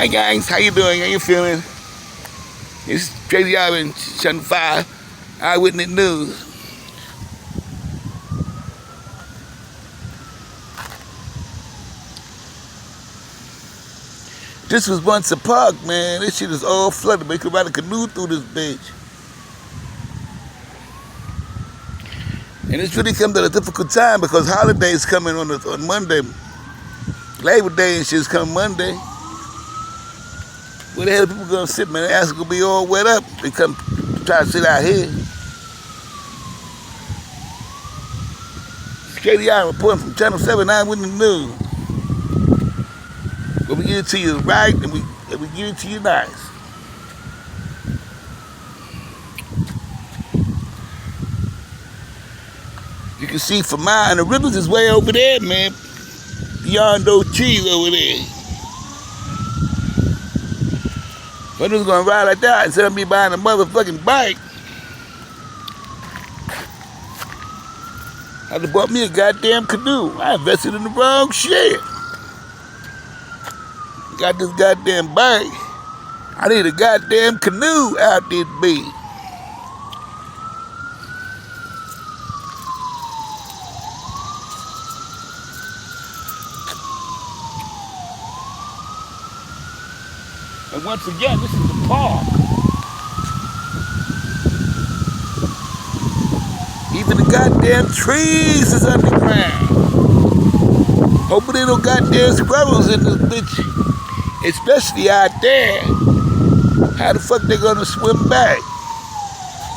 Hi guys, how you doing? How you feeling? It's Crazy Ivan, Channel 5, Eyewitness News. This was once a park, man. This shit is all flooded. We could ride a canoe through this bitch. And it's really come at a difficult time because holidays coming on Monday. Labor Day and shit's coming Monday. Where the hell are people gonna sit, man? The ass gonna be all wet up. They come try to sit out here. Katie I reporting from Channel 7 Eyewitness News. But we give it to you right and we give it to you nice. You can see for mine, the rivers is way over there, man. Beyond those trees over there. When was gonna ride like that instead of me buying a motherfucking bike? I just bought me a goddamn canoe. I invested in the wrong shit. Got this goddamn bike. I need a goddamn canoe out this bitch. And once again, this is the park. Even the goddamn trees is underground. Hoping there no goddamn squirrels in this bitch. Especially out there. How the fuck they gonna swim back?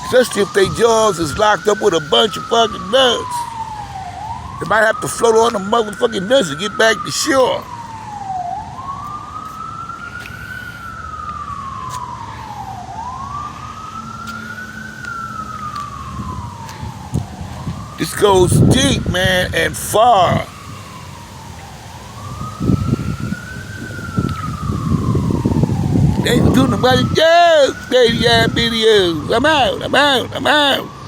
Especially if they jaws is locked up with a bunch of fucking nuts. They might have to float on the motherfucking nuts to get back to shore. This goes deep, man, and far. They ain't doing nobody jobs, crazy ass videos. I'm out.